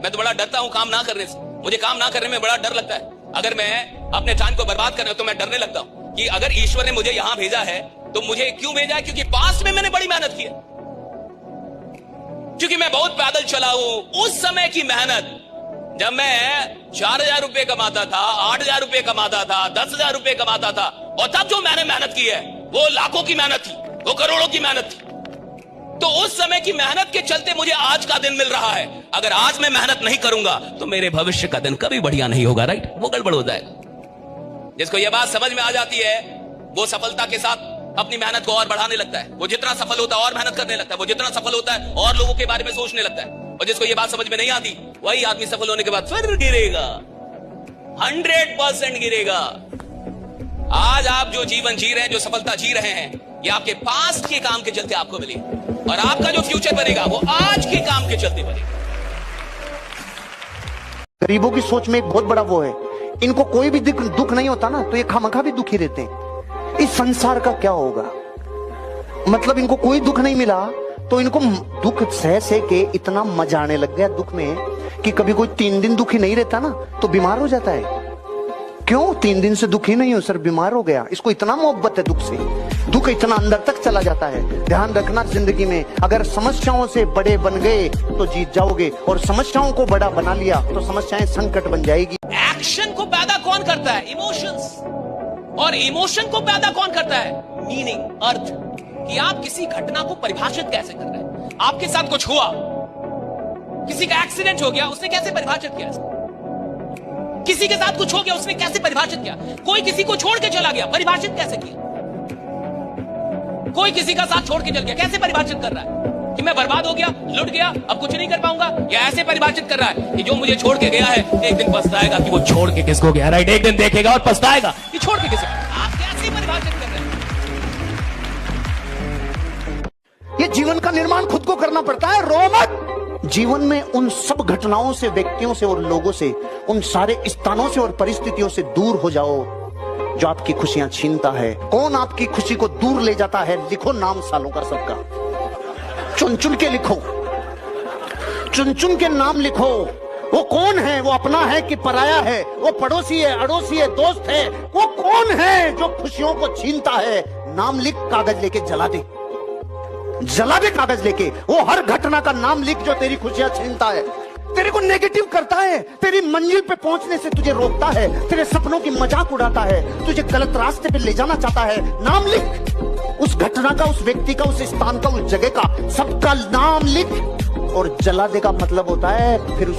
मैं तो बड़ा डरता हूं काम ना करने से। मुझे काम ना करने में बड़ा डर लगता है। अगर मैं अपने टाइम को बर्बाद कर रहा हूं तो मैं डरने लगता हूं कि अगर ईश्वर ने मुझे यहां भेजा है तो मुझे क्यों भेजा है, क्योंकि पास्ट में मैंने बड़ी मेहनत की है, क्योंकि मैं बहुत पैदल चला हूं। उस समय की मेहनत जब मैं 4,000 रुपए कमाता था, 8,000 रुपए कमाता था, 10,000 रुपए कमाता था, और तब जो मैंने मेहनत की है वो लाखों की मेहनत थी, वो करोड़ों की मेहनत थी। तो उस समय की मेहनत के चलते मुझे आज का दिन मिल रहा है। अगर आज मैं मेहनत नहीं करूंगा तो मेरे भविष्य का दिन कभी बढ़िया नहीं होगा, राइट? वो गड़बड़ हो जाएगा। जिसको यह बात समझ में आ जाती है वो सफलता के साथ अपनी मेहनत को और बढ़ाने लगता है। वो जितना सफल होता है और मेहनत करने लगता है, वो जितना सफल होता है और लोगों के बारे में सोचने लगता है। और जिसको ये बात समझ में नहीं आती वही आदमी सफल होने के बाद फिर गिरेगा, 100% गिरेगा। आज आप जो जीवन जी रहे हैं, जो सफलता जी रहे हैं, ये आपके पास्ट के काम के चलते आपको मिली, और आपका जो फ्यूचर बनेगा वो आज के काम के चलते बनेगा। गरीबों की सोच में एक बहुत बड़ा वो है, इनको कोई भी दुख नहीं होता ना तो ये खामखा भी दुखी रहते हैं। इस संसार का क्या होगा, मतलब इनको कोई दुख नहीं मिला तो इनको दुख सह के इतना मजा आने लग गया दुख में कि कभी कोई 3 दिन दुखी नहीं रहता ना तो बीमार हो जाता है। क्यों 3 दिन से दुखी नहीं हो सर, बीमार हो गया। इसको इतना मोहब्बत है दुख से, दुख इतना अंदर तक चला जाता है। ध्यान रखना जिंदगी में, अगर समस्याओं से बड़े बन गए तो जीत जाओगे, और समस्याओं को बड़ा बना लिया तो समस्याएं संकट बन जाएगी। एक्शन को पैदा कौन करता है? इमोशंस। और इमोशन को पैदा कौन करता है? मीनिंग, अर्थ। कि आप किसी घटना को परिभाषित कैसे कर रहे हैं। आपके साथ कुछ हुआ, किसी का एक्सीडेंट हो गया, उसने कैसे परिभाषित किया? किसी के साथ कुछ हो गया, उसने कैसे परिभाषित किया? कोई किसी को छोड़ के चला गया, परिभाषित कैसे किया? कोई किसी का साथ छोड़ के चल गया, कैसे परिभाषित कर रहा है कि मैं बर्बाद हो गया, लुट गया, अब कुछ नहीं कर पाऊंगा? या ऐसे परिभाषित कर रहा है कि जो मुझे छोड़ के गया है एक दिन पछताएगा कि वो छोड़ के किसको गया, राइट? एक दिन देखेगा और पछताएगा कि छोड़ के किसको। आप कैसे परिभाषित कर रहे हैं? ये जीवन का निर्माण खुद को करना पड़ता है, रो मत। जीवन में उन सब घटनाओं से, व्यक्तियों से और लोगों से, उन सारे स्थानों से और परिस्थितियों से दूर हो जाओ जो आपकी खुशियां छीनता है। कौन आपकी खुशी को दूर ले जाता है? लिखो नाम सालों का सबका, चुन चुन के लिखो, चुन चुन के नाम लिखो। वो कौन है? वो अपना है कि पराया है? वो पड़ोसी है, अड़ोसी है, दोस्त है? वो कौन है जो खुशियों को छीनता है? नाम लिख, कागज लेके जला दे, जला दे कागज लेके। वो हर घटना का नाम लिख जो तेरी खुशियां छीनता है, तेरे को नेगेटिव करता है, तेरी मंजिल पे पहुंचने से तुझे रोकता है, तेरे सपनों की मजाक उड़ाता है, तुझे गलत रास्ते पे ले जाना चाहता है। नाम लिख, उस घटना का, उस व्यक्ति का, उस स्थान का, उस जगह का, सबका नाम लिख और जला दे का मतलब होता है फिर